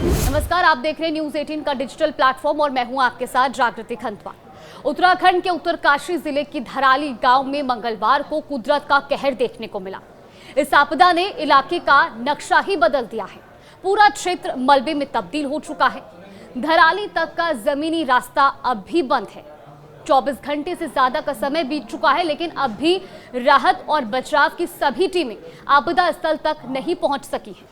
नमस्कार, आप देख रहे हैं न्यूज 18 का डिजिटल प्लेटफॉर्म और मैं हूं आपके साथ जागृति खंतवाल। उत्तराखंड के उत्तरकाशी जिले की धराली गांव में मंगलवार को कुदरत का कहर देखने को मिला। इस आपदा ने इलाके का नक्शा ही बदल दिया है। पूरा क्षेत्र मलबे में तब्दील हो चुका है। धराली तक का जमीनी रास्ता अब भी बंद है। 24 घंटे से ज्यादा का समय बीत चुका है, लेकिन अब भी राहत और बचाव की सभी टीमें आपदा स्थल तक नहीं पहुंच सकी हैं।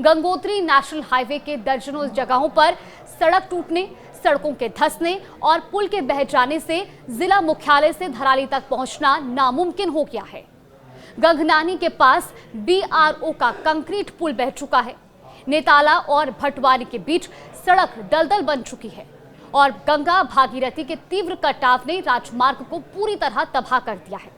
गंगोत्री नेशनल हाईवे के दर्जनों जगहों पर सड़क टूटने, सड़कों के धंसने और पुल के बह जाने से जिला मुख्यालय से धराली तक पहुंचना नामुमकिन हो गया है। गंगनानी के पास BRO का कंक्रीट पुल बह चुका है। नेताला और भटवारी के बीच सड़क दलदल बन चुकी है और गंगा भागीरथी के तीव्र कटाव ने राजमार्ग को पूरी तरह तबाह कर दिया है।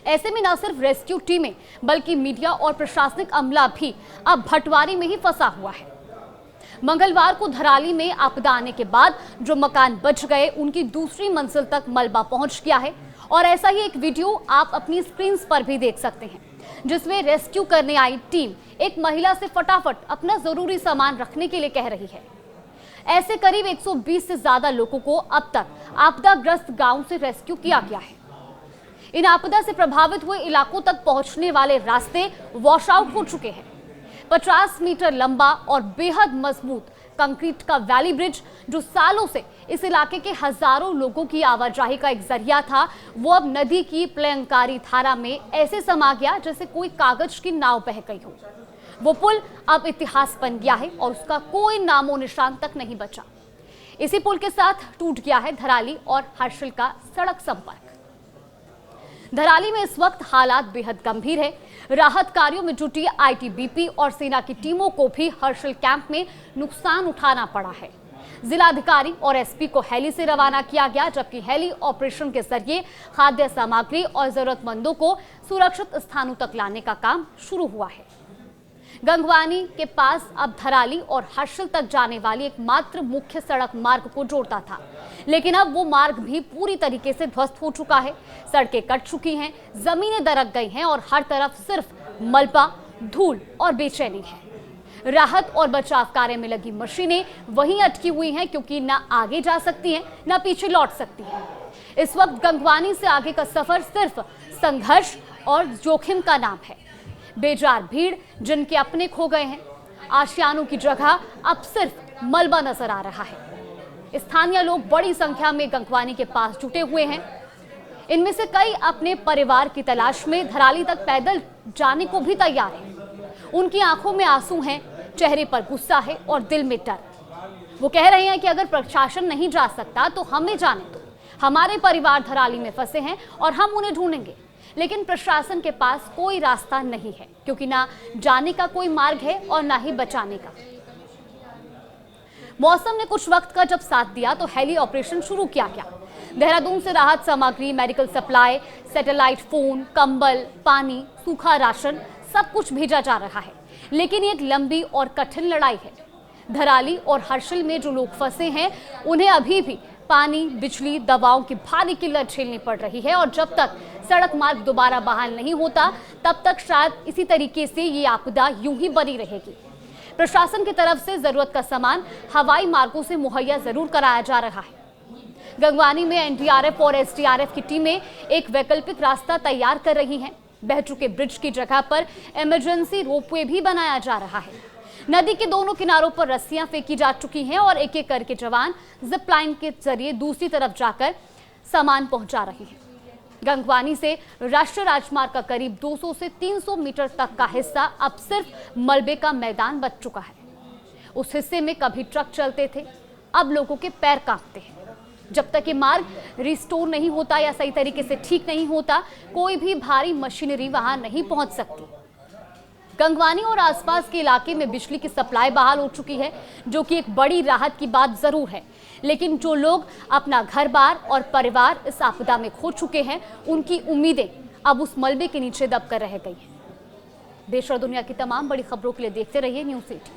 ऐसे में न सिर्फ रेस्क्यू टीमें बल्कि मीडिया और प्रशासनिक अमला भी अब भटवारी में ही फंसा हुआ है। मंगलवार को धराली में आपदा आने के बाद जो मकान बच गए, उनकी दूसरी मंजिल तक मलबा पहुंच गया है और ऐसा ही एक वीडियो आप अपनी स्क्रीन पर भी देख सकते हैं, जिसमें रेस्क्यू करने आई टीम एक महिला से फटाफट अपना जरूरी सामान रखने के लिए कह रही है। ऐसे करीब 120 से ज्यादा लोगों को अब तक आपदाग्रस्त गांव से रेस्क्यू किया गया है। इन आपदा से प्रभावित हुए इलाकों तक पहुंचने वाले रास्ते वॉश आउट हो चुके हैं। 50 मीटर लंबा और बेहद मजबूत कंक्रीट का वैली ब्रिज, जो सालों से इस इलाके के हजारों लोगों की आवाजाही का एक जरिया था, वो अब नदी की प्रलयंकारी धारा में ऐसे समा गया जैसे कोई कागज की नाव बह गई हो। वो पुल अब इतिहास बन गया है और उसका कोई नामो निशान तक नहीं बचा। इसी पुल के साथ टूट गया है धराली और हर्षिल का सड़क संपर्क। धराली में इस वक्त हालात बेहद गंभीर है। राहत कार्यों में जुटी ITBP और सेना की टीमों को भी हर्षिल कैंप में नुकसान उठाना पड़ा है। जिलाधिकारी और SP को हेली से रवाना किया गया, जबकि हेली ऑपरेशन के जरिए खाद्य सामग्री और जरूरतमंदों को सुरक्षित स्थानों तक लाने का काम शुरू हुआ है। गंगवानी के पास अब धराली और हर्षिल तक जाने वाली एकमात्र मुख्य सड़क मार्ग को जोड़ता था, लेकिन अब वो मार्ग भी पूरी तरीके से ध्वस्त हो चुका है। सड़कें कट चुकी हैं, जमीनें दरक गई हैं और हर तरफ सिर्फ मलबा, धूल और बेचैनी है। राहत और बचाव कार्य में लगी मशीनें वहीं अटकी हुई हैं, क्योंकि न आगे जा सकती हैं न पीछे लौट सकती हैं। इस वक्त गंगवानी से आगे का सफर सिर्फ संघर्ष और जोखिम का नाम है। बेजार भीड़, जिनके अपने खो गए हैं। आशियानों की जगह अब सिर्फ मलबा नजर आ रहा है। स्थानीय लोग बड़ी संख्या में गंगवानी के पास जुटे हुए हैं। इनमें से कई अपने परिवार की तलाश में धराली तक पैदल जाने को भी तैयार हैं। उनकी आंखों में आंसू हैं, चेहरे पर गुस्सा है और दिल में डर। वो कह रहे हैं कि अगर प्रशासन नहीं जा सकता तो हमें जाने दो। हमारे परिवार धराली में फंसे हैं और हम उन्हें ढूंढेंगे, लेकिन प्रशासन के पास कोई रास्ता नहीं है, क्योंकि ना जाने का कोई मार्ग है और ना ही बचाने का। मौसम ने कुछ वक्त का जब साथ दिया तो हेली ऑपरेशन शुरू किया गया। देहरादून से राहत सामग्री, मेडिकल सप्लाई, सैटेलाइट फोन, कंबल, पानी, सूखा राशन सब कुछ भेजा जा रहा है। लेकिन एक लंबी और कठिन लड़ाई है। धराली और हर्षिल में जो लोग फंसे हैं, उन्हें अभी भी पानी, बिजली, दवाओं की भारी किल्लत झेलनी पड़ रही है और जब तक सड़क मार्ग दोबारा बहाल नहीं होता, तब तक शायद इसी तरीके से ये आपदा यूं ही बनी रहेगी। प्रशासन की तरफ से जरूरत का सामान हवाई मार्गों से मुहैया जरूर कराया जा रहा है। गंगवानी में NDRF और SDRF की टीमें एक वैकल्पिक रास्ता तैयार कर रही हैं। बह चुके ब्रिज की जगह पर इमरजेंसी रोपवे भी बनाया जा रहा है। नदी के दोनों किनारों पर रस्सियां फेंकी जा चुकी हैं और एक एक करके जवान जिप लाइन के जरिए दूसरी तरफ जाकर सामान पहुंचा रहे हैं। गंगवानी से राष्ट्रीय राजमार्ग का करीब 200 से 300 मीटर तक का हिस्सा अब सिर्फ मलबे का मैदान बच चुका है। उस हिस्से में कभी ट्रक चलते थे, अब लोगों के पैर कांपते हैं। जब तक ये मार्ग रिस्टोर नहीं होता या सही तरीके से ठीक नहीं होता, कोई भी भारी मशीनरी वहां नहीं पहुंच सकती। गंगवानी और आसपास के इलाके में बिजली की सप्लाई बहाल हो चुकी है, जो कि एक बड़ी राहत की बात जरूर है। लेकिन जो लोग अपना घर-बार और परिवार इस आपदा में खो चुके हैं, उनकी उम्मीदें अब उस मलबे के नीचे दबकर रह गई हैं। देश और दुनिया की तमाम बड़ी खबरों के लिए देखते रहिए न्यूज़ 18।